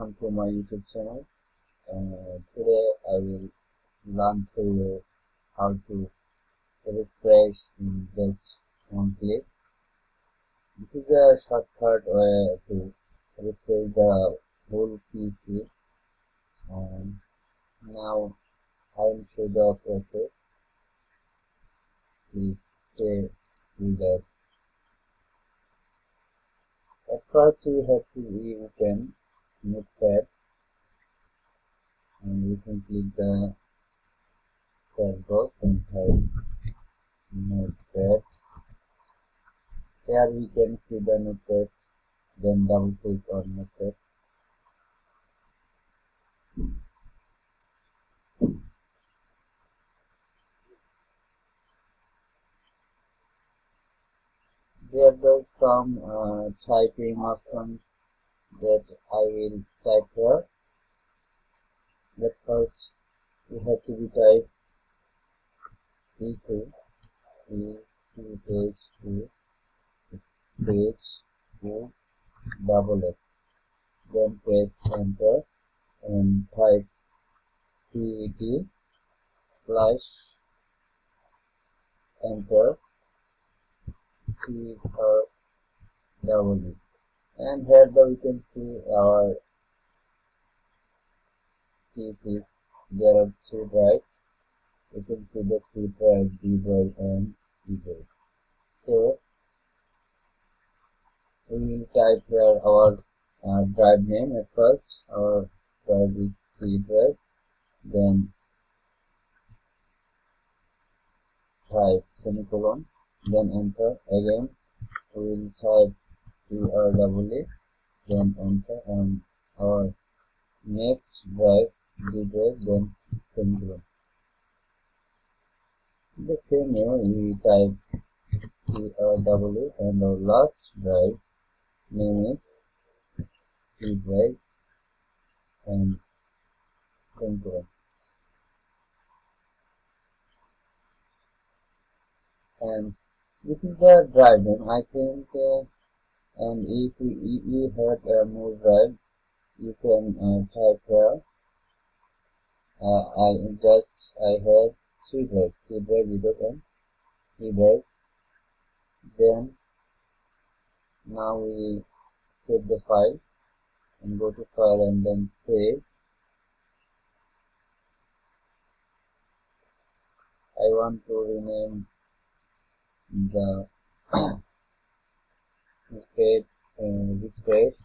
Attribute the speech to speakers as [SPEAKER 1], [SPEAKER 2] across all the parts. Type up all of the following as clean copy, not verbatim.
[SPEAKER 1] welcome to my YouTube channel. Today I will learn to you how to refresh in just one click. This is a shortcut way to refresh the whole PC. And now I will show the process. Please stay with us. At first we have to open Notepad, and we can click the search box and type Notepad. Here we can see the Notepad, then double click on Notepad. There are some typing options that I will type here. But first we have to be type E2 ECH2 space 2 double F. Then press enter and type CET slash enter double E. And here we can see our PCs. There are two drives. You can see the C drive, D drive, and E drive. So we will type here our drive name at first. Our drive is C drive. Then type semicolon. Then enter again. We will type EREE. Then enter on our next drive, D drive. Then semicolon. The same way we type EREE, and our last drive name is E drive and semicolon. And this is the drive name, I think. And if you have more drive, you can type here. I have 3 drives, C drive, E drive, and E drive. Then now we save the file and go to file and then save. I want to rename the refresh.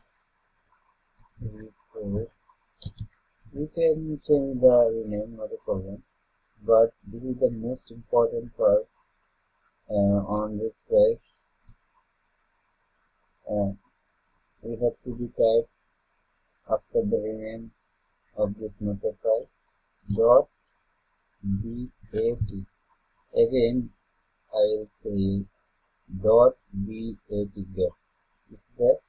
[SPEAKER 1] You can change the rename, not a problem, but this is the most important part on refresh. We have to be typed after the rename of this notepad file dot bat. Again I will say dot bat get. This is the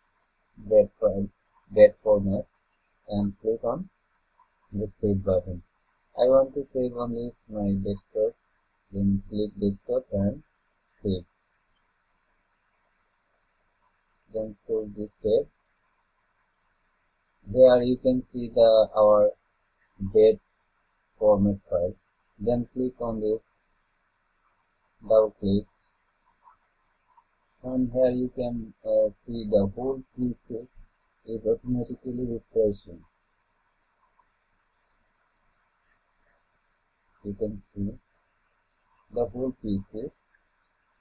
[SPEAKER 1] bat file, bat format, and click on the save button. I want to save on this my desktop. Then click desktop and save. Then close this tab. There you can see our bat format file. Then click on this, double click, and here you can see the whole PC is automatically refreshing. You can see the whole PC,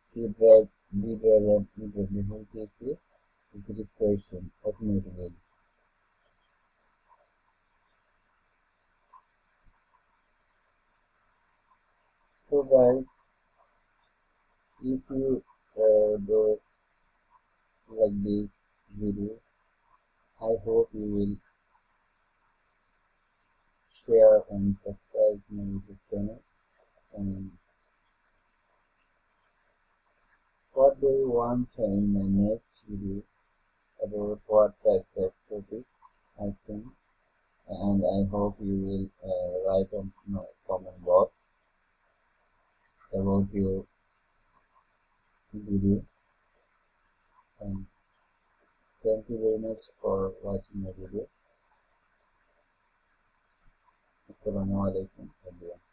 [SPEAKER 1] C drive, D drive, and E drive, the whole PC is refreshing automatically. So guys, if you do like this video, I hope you will share and subscribe to my YouTube channel. And what do you want in my next video, about what type of topics I think, and I hope you will write on my comment box about your video. And thank you very much for watching my video. Assalamu alaikum everyone.